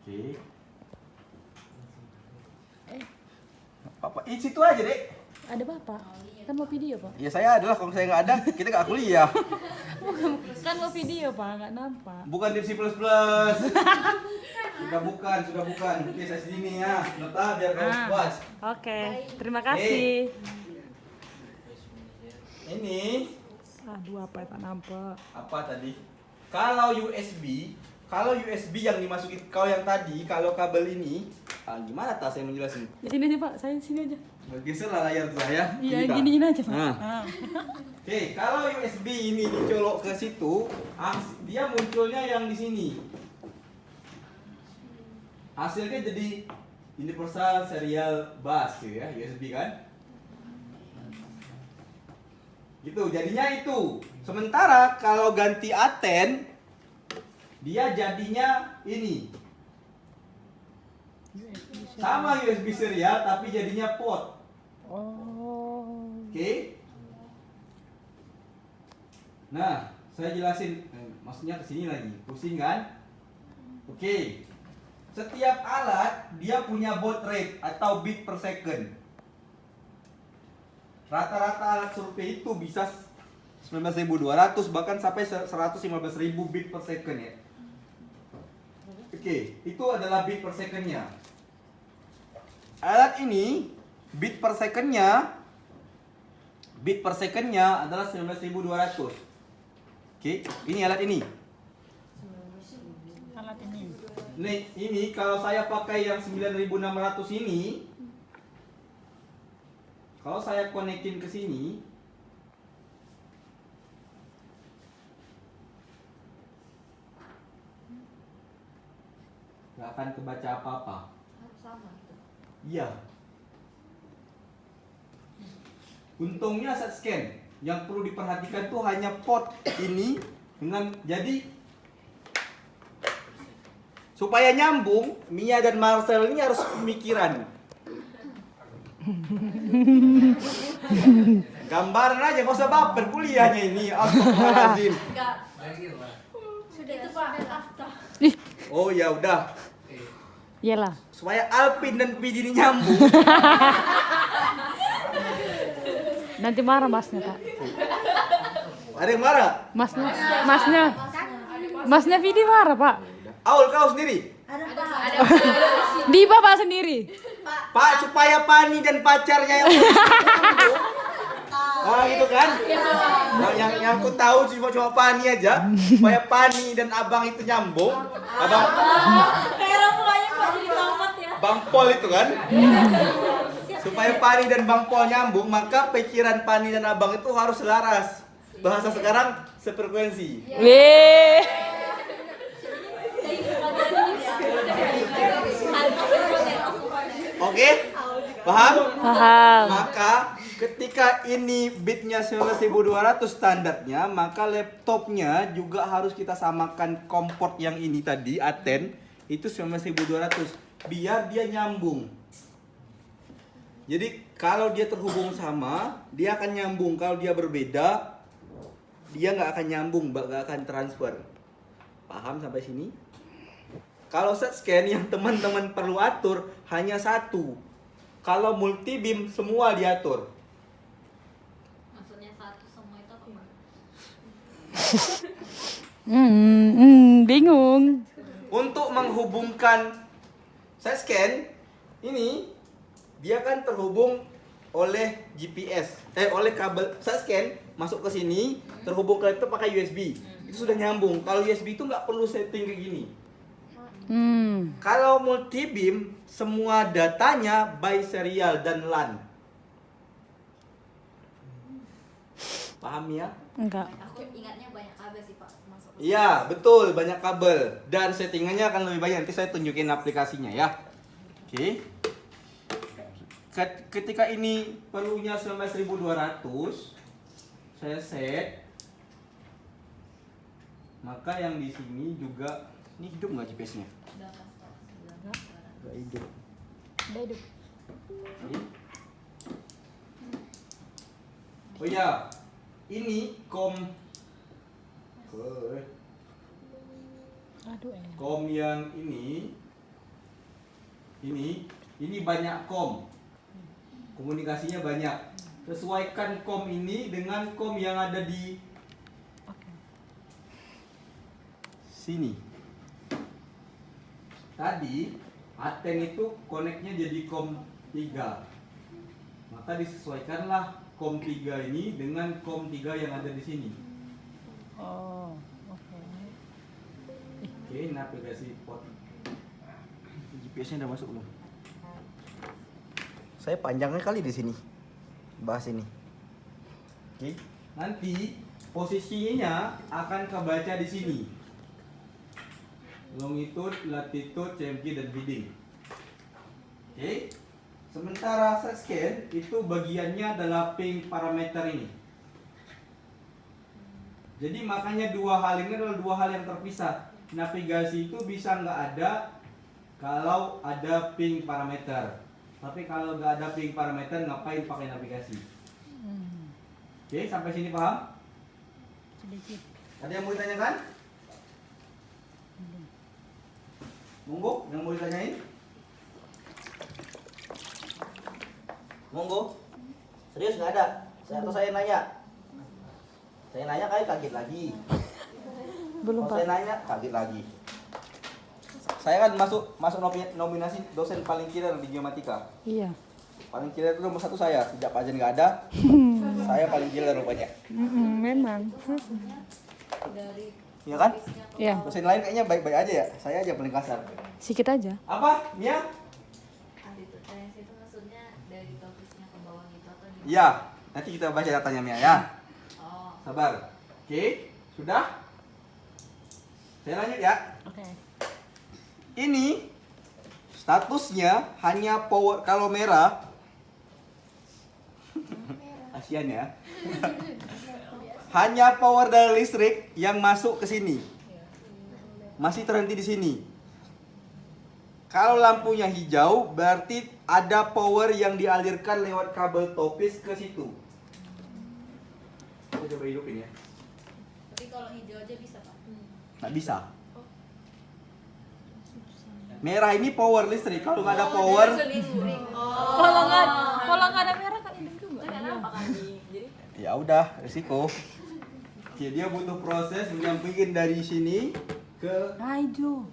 Oke. Apa? Situ aja, Dek. Ada Bapak. Kan mau video, Pak. Ya saya adalah, kalau saya nggak ada, kita nggak kuliah. Kan mau video, Pak, nggak nampak. Bukan di C++. Sudah bukan. Oke, saya sini ya. Nota biar kamu puas. Oke, terima kasih. Ini Aduh, apa ya, tak nampak. apa tadi? Kalau USB yang dimasukin kau yang tadi, kalau kabel ini, gimana tak saya menjelasin? Di sini aja, Pak. Saya di sini aja. Geserlah layar tuh ya. Iya, giniin aja, Pak. Nah. Oke, kalau USB ini dicolok ke situ, dia munculnya yang di sini. Hasilnya jadi Universal Serial Bus ya, USB kan? Gitu, jadinya itu. Sementara kalau ganti Aten, dia jadinya ini. Sama USB serial tapi jadinya port. Oh. Oke. Nah, saya jelasin, maksudnya ke sini lagi. Pusing kan? Oke. Setiap alat dia punya baud rate atau bit per second. Rata-rata alat survei itu bisa 19.200 bahkan sampai 115.000 bit per second ya. Oke, itu adalah bit per secondnya. Alat ini bit per secondnya adalah 19.200. Oke, ini alat ini. Alat ini. Nih, ini kalau saya pakai yang 9.600 ini, kalau saya konekin ke sini, nggak akan kebaca apa-apa. Sama. Iya. Untungnya set scan. Yang perlu diperhatikan tuh hanya port ini dengan, jadi supaya nyambung, Mia dan Marcel ini harus pemikiran. Gambaran aja, nggak usah baper kuliahnya ini. Astagfirullahaladzim. Enggak. Sudah itu Pak. Aftah. Oh ya udah, Iyalah. supaya Alpin dan Pidi ini nyambung. Nanti marah masnya, Pak. Ada yang marah? Masnya Vidi marah, Pak. Aul, kau sendiri? Ada. Di Bapak sendiri. Pak, supaya Pani dan pacarnya yang ah gitu kan? Nah, yang ku tahu cuma Pani aja, supaya Pani dan abang itu nyambung. Abang Kayak mulanya Pak jadi tamat ya. Bang Pol itu kan? Supaya Pani dan Bang Pol nyambung, maka pikiran Pani dan abang itu harus selaras. Bahasa sekarang sefrekuensi. Weh. Oke? Paham? Paham. Maka ketika ini bitnya 19.200 standarnya, maka laptopnya juga harus kita samakan komport yang ini tadi, Aten, itu 19.200 biar dia nyambung. Jadi kalau dia terhubung sama, dia akan nyambung. Kalau dia berbeda, dia nggak akan nyambung, nggak akan transfer. Paham sampai sini? Kalau set scan yang teman-teman perlu atur hanya satu. Kalau multi beam semua diatur. Maksudnya satu semua itu apa Pak? Bingung. Untuk menghubungkan set scan ini, dia kan terhubung oleh GPS, oleh kabel set scan masuk ke sini, terhubung ke laptop pakai USB. Itu sudah nyambung. Kalau USB itu nggak perlu setting kayak gini. Kalau multi beam semua datanya by serial dan LAN. Paham ya? Enggak. Aku ingatnya banyak kabel sih Pak masuk. Iya, betul, banyak kabel dan settingannya akan lebih banyak. Nanti saya tunjukin aplikasinya ya. Oke. Ketika ini perlunya 19.200, saya set. Maka yang di sini juga, ini hidup nggak GPS-nya? Nggak hidup. Udah hidup. Oke. Oh ya, ini Aduh, kom yang ini ini banyak kom. Komunikasinya banyak. Sesuaikan kom ini dengan kom yang ada di sini. Tadi Aten itu koneknya jadi kom 3. Maka disesuaikanlah kom 3 ini dengan kom 3 yang ada di sini. Oh, oke. Oke, navigasi pot. GPS-nya udah masuk belum? Saya panjangnya kali di sini. Bahas ini. Oke. Nanti posisinya akan kebaca di sini. Longitude, latitude, CMK dan bidding. Oke. Sementara set scan itu bagiannya adalah ping parameter ini. Jadi makanya dua hal ini adalah dua hal yang terpisah. Navigasi itu bisa nggak ada kalau ada ping parameter. Tapi kalau nggak ada ping parameter, ngapain pakai navigasi? Oke, sampai sini paham? Sedikit. Ada yang mau ditanyakan? Monggo, yang mau ditanyain? Monggo. Serius nggak ada? Saya nanya. Saya nanya kali kaget lagi. Belum, Kalau Pak. saya nanya kaget lagi. Saya kan masuk nominasi dosen paling killer di geomatika. Iya. Paling killer itu nomor 1 saya. Sejak Pak Jen nggak ada, saya paling killer rupanya. Memang. Dari Iya kan? Iya. Dosen lain kayaknya baik-baik aja ya. Saya aja paling kasar. Sedikit aja. Apa, Mia? antitesis itu maksudnya dari topiknya ke bawah gitu atau gimana? Iya. Nanti kita baca datanya Mia ya. Oh, Sabar. Oke, sudah? Saya lanjut ya. Oke. Ini statusnya hanya power kalau merah. Kasihan ya. Hanya power dari listrik yang masuk ke sini. Masih terhenti di sini. Kalau lampunya hijau berarti ada power yang dialirkan lewat kabel topis ke situ. Kita coba hidupin ya. tapi kalau hijau aja bisa Pak? Nggak bisa. Merah ini power listrik. Kalau nggak ada power, listrik. Kalau nggak ada merah kan hidup juga. Kenapa kami? Jadi ya udah risiko. Oke, dia butuh proses menyampingin dari sini ke Hijau.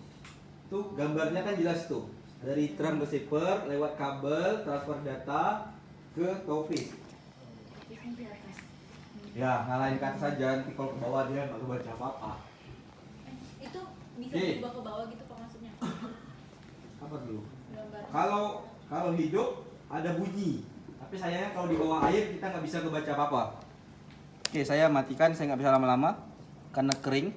tuh gambarnya kan jelas tuh. Dari terang ke receiver lewat kabel transfer data ke topis. di atas. Ya, ngalahin ke atas saja, nanti kalau ke bawah dia nggak baca apa-apa. Itu bisa Oke. diubah ke bawah gitu Pak maksudnya? Apa dulu? Gambar. Kalau hidup ada bunyi, tapi sayangnya kalau di bawah air kita nggak bisa kebaca apa-apa. Oke, saya matikan, saya nggak bisa lama-lama karena kering.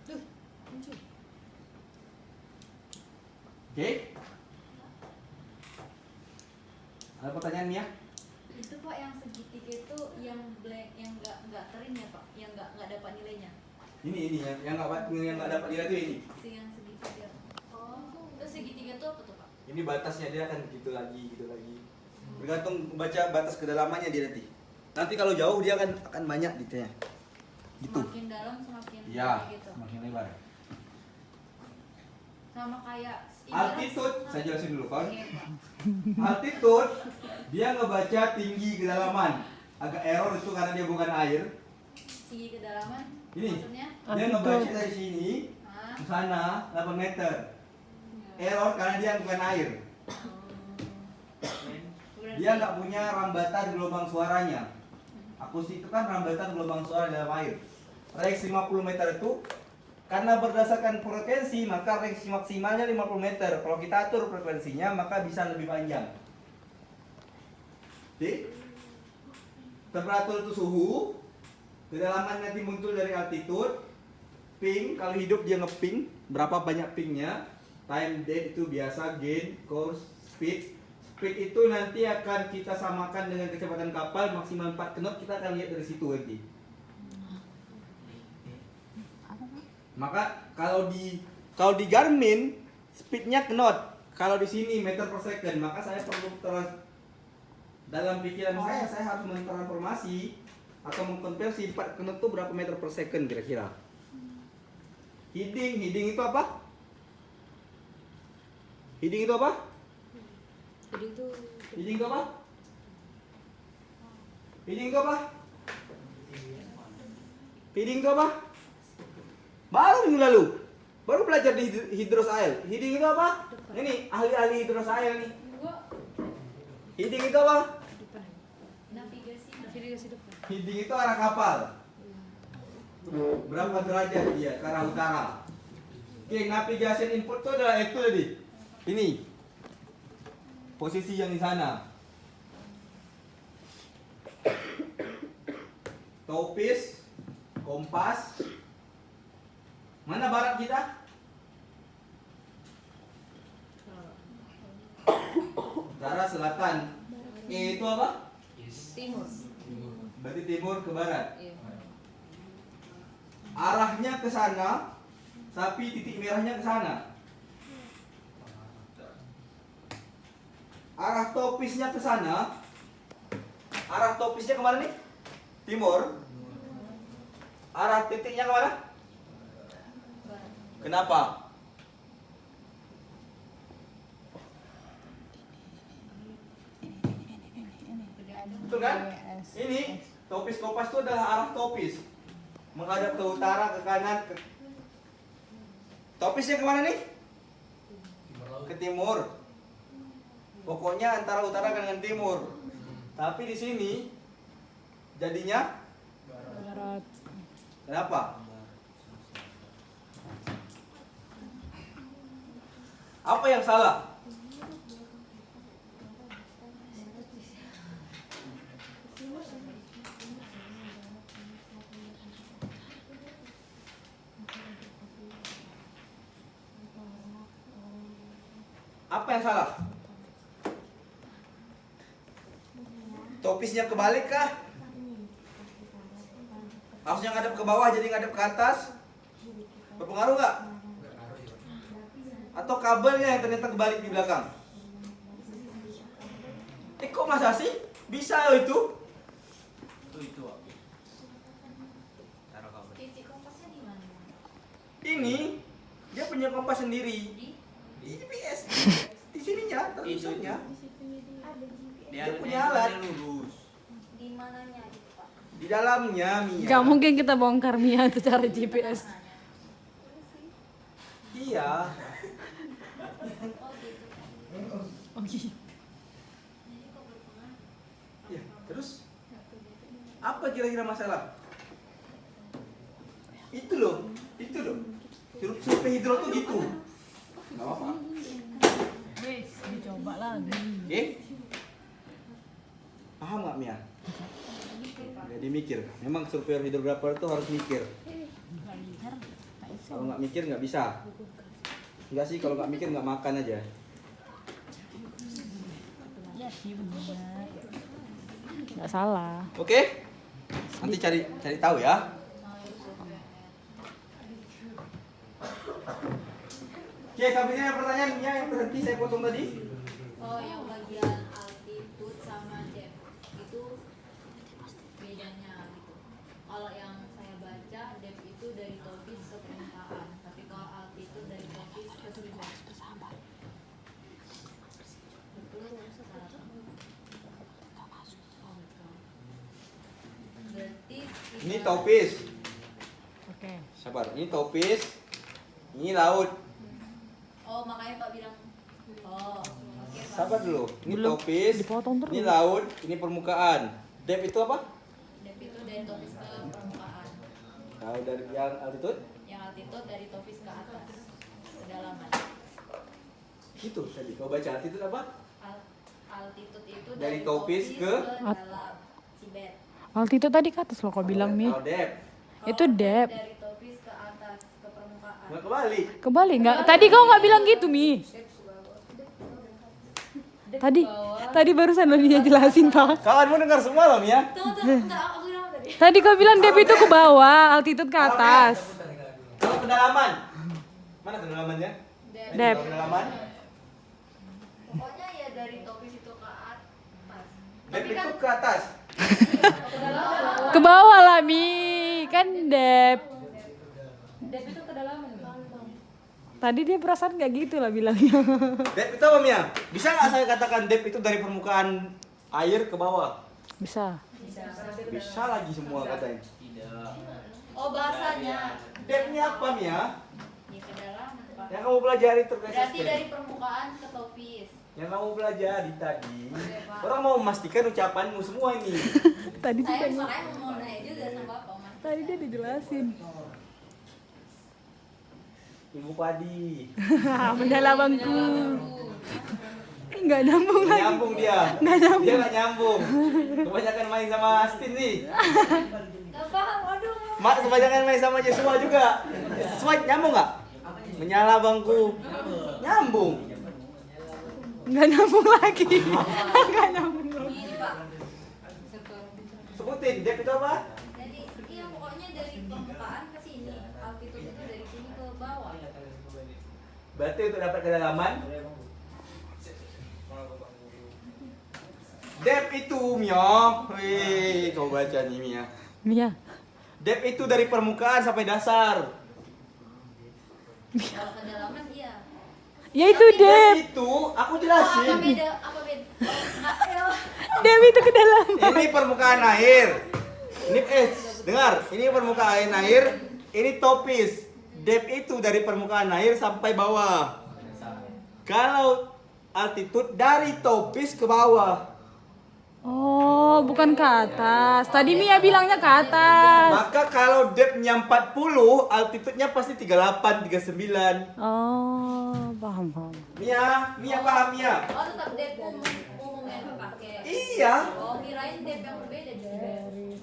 Tuh, muncul. Oke. Ada pertanyaan Mia? Itu Pak yang segitiga itu yang blank, yang nggak kering ya Pak, yang nggak dapat nilainya. Ini ya, yang nggak dapat nilai itu ini. Si yang segitiga. Oh, terus segitiga itu apa tuh Pak? Ini batasnya dia akan gitu lagi. Bergantung baca batas kedalamannya dia nanti. Nanti kalau jauh dia akan banyak detailnya. Gitu. Semakin dalam semakin Iya, gitu. semakin lebar. Sama kayak Altitude, saya jelasin dulu kan. Oke, Pak. Altitude dia ngebaca tinggi kedalaman. Agak error itu karena dia bukan air. Tinggi kedalaman. Ini. Maksudnya? Dia ngebaca dari sini Ah. ke sana 8 meter. Error karena dia bukan air. Dia nggak punya rambatan gelombang suaranya. Akustik itu kan rambatan gelombang suara dalam air. Range 50 meter itu karena berdasarkan frekuensi maka range maksimalnya 50 meter. Kalau kita atur frekuensinya maka bisa lebih panjang. Oke? Temperatur itu suhu, kedalaman nanti muncul dari altitude, ping kalau hidup dia ngeping berapa banyak pingnya, time date itu biasa, gain, course, speed. Speed itu nanti akan kita samakan dengan kecepatan kapal maksimal 4 knot, kita akan lihat dari situ nanti. Maka kalau di Garmin speednya knot, kalau di sini meter per second, maka saya perlu dalam pikiran saya harus mentransformasi atau mengkonversi 4 knot itu berapa meter per second kira-kira. Heading itu apa? Heading itu apa? Jadi itu Heading itu apa? Heading itu apa? Heading itu apa? Baru minggu lalu. Baru belajar di hidrosail. Heading itu apa? Ini ahli-ahli hidrosail nih. Heading itu apa? navigasi depan. Heading itu arah kapal. Berapa derajat dia ke arah utara? Oke, navigation input itu adalah itu tadi. Ini. Posisi yang di sana. Topis, kompas. Mana barat kita? Utara, selatan. Itu apa? Timur. Berarti timur ke barat. Iya. Arahnya ke sana, tapi titik merahnya ke sana. Arah topisnya ke sana. Arah topisnya kemana nih? Timur. Arah titiknya kemana? Kenapa? Betul kan? Ini topis kompas itu adalah arah topis. Menghadap ke utara, ke kanan, ke... Topisnya kemana nih? Ke timur. Pokoknya antara utara dengan timur. Tapi di sini jadinya Barat. kenapa? Apa yang salah? Apa yang salah? Topisnya kebalik kah? Harusnya ngadep ke bawah jadi ngadep ke atas? Berpengaruh nggak? Atau kabelnya yang ternyata kebalik di belakang? Kok masa sih? Bisa loh itu? Itu taruh kabel. Titik kompasnya di mana? Ini dia punya kompas sendiri. Di Di GPS. Di sininya, tertusuknya. Dia punya alat. lurus. di mananya itu, Pak? Di dalamnya, Mia. Gak mungkin kita bongkar Mia itu cara GPS. Iya. Oh gitu. Oh gitu. Jadi kok berpengaruh? Ya, terus apa kira-kira masalah? Itu loh. Survei hidro tuh gitu. Gak apa-apa. Wes, dicoba lagi. Oke? Paham gak, Mia? Jadi mikir. Memang surveyor hidrografer tuh harus mikir. Kalau nggak mikir nggak bisa. Enggak sih, kalau nggak mikir nggak makan aja. Ya sih benar. Nggak salah. Oke? Nanti cari tahu ya. Oke, sampai sini ada pertanyaan Mia yang berhenti saya potong tadi. Oh, yang bagian altitude sama depth itu bedanya gitu. Kalau yang saya baca depth itu dari topis ke permukaan, tapi kalau altitude dari topis ke seabed. Betul, salah. Oh, betul. Berarti Ini topis. Oke. Sabar, ini topis. Ini laut. Oh, makanya Pak bilang oh, oke Pak. Sabar dulu. Ini Belum topis. dipotong terus. Ini laut, ini permukaan. Depth itu apa? Depth itu dari topis ke permukaan. Kalau dari yang altitude? Yang altitude dari topis ke atas, kedalaman. Gitu tadi. Kau baca altitude apa? Altitude itu Dari topis ke dalam seabed. Altitude tadi ke atas loh kau bilang Mi. Kalau depth. Itu depth. Dari topis ke atas ke permukaan. Nggak kebalik. Kebalik nggak? Tadi kau nggak bilang gitu Mi. Tadi barusan lo dia jelasin Pak. Kawanmu dengar semua loh, Mia. Tuh, enggak, aku bilang tadi. Tadi kau bilang depth itu ke bawah, altitude ke atas. Kalau kedalaman. Mana kedalamannya? Depth. Kalau kedalaman. Pokoknya ya dari topis itu ke atas. Depth itu ke atas. Ke bawah lah Mi. Kan depth. Depth itu kedalaman. Tadi dia perasaan nggak gitu lah bilangnya. Depth itu apa Mia? Bisa nggak saya katakan depth itu dari permukaan air ke bawah? Bisa. Bisa lagi semua katanya. Tidak. Oh bahasanya Depth-nya apa Mia? ya ke dalam Pak. Yang kamu pelajari terkait Berarti scan. dari permukaan ke topis. Yang kamu pelajari tadi. Oke, Pak. Orang mau memastikan ucapanmu semua ini. Tadi Saya juga makanya mau nanya juga sama Bapak Mas. tadi dia dijelasin. Ibu Padi. Menyala bangku. Nggak nyambung Nggak lagi. nyambung dia. Nggak nyambung. Dia nggak nyambung. Kebanyakan main sama Astin nih. Gak paham, waduh. Mak kebanyakan main sama Joshua juga. Joshua nyambung nggak? Menyala bangku. Nyambung. Nggak nyambung lagi. Nggak nyambung lagi. Gini Pak. Sebutin depth itu apa? Jadi iya pokoknya dari permukaan ke sini, altitude itu dari sini ke bawah. Berarti untuk dapat kedalaman. Depth itu Mia. Wih, kau baca nih Mia. Mia. Depth itu dari permukaan sampai dasar. Kalau kedalaman iya. Ya itu Dep. Depth itu aku Oh, apa jelasin. beda? Apa beda? Oh, Dep itu ke dalam. Ini permukaan air. Ini dengar, ini permukaan air, ini topis. Depth itu dari permukaan air sampai bawah. Kalau altitude dari topis ke bawah. Oh, bukan ke atas. Tadi Mia bilangnya ke atas. Maka kalau depth-nya 40, altitude-nya pasti 38, 39. Oh, paham paham. Mia paham Mia? oh tetap dep umum yang dipakai. Iya, Oh kirain dep yang berbeda juga.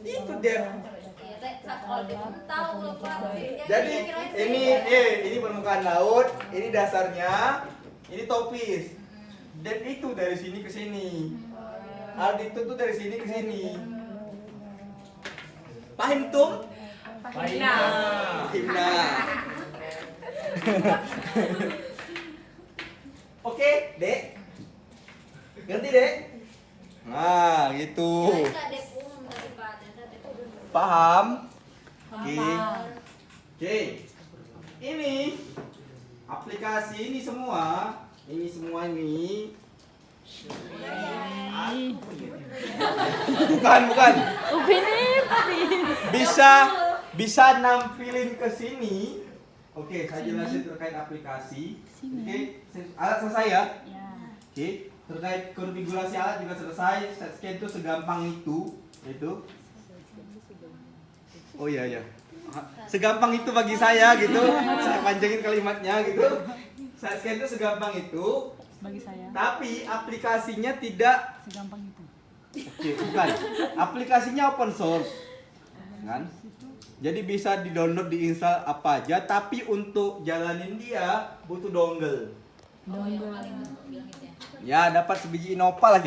itu depth. Iya, kalau dep tahu loh Pak. Jadi ini permukaan laut, ini dasarnya, ini topis. Depth itu dari sini ke sini. Altitude itu dari sini ke sini. Paham tum? Fahimna. Himna. Oke, Dek. Ngerti, Dek? Nah, gitu. Kita dep umum tadi Pak. Ternyata dep umum. Paham? Oke. Oke. Ini aplikasi ini semua ini. Bukan. Upin Ipin. Bisa nampilin ke sini. Oke, saya jelasin terkait aplikasi. Oke, alat selesai ya? Oke, terkait konfigurasi alat juga selesai. Set scan itu segampang itu. Oh iya. Segampang itu bagi saya gitu. Saya panjangin kalimatnya gitu. Set scan itu segampang itu. Bagi saya Tapi aplikasinya tidak. segampang itu. Oke, bukan. Aplikasinya open source. Kan? Jadi bisa di-download, diinstal apa aja, tapi untuk jalanin dia butuh dongle. Oh yang paling bilang itu ya. Ya, dapat sebiji Innova lah.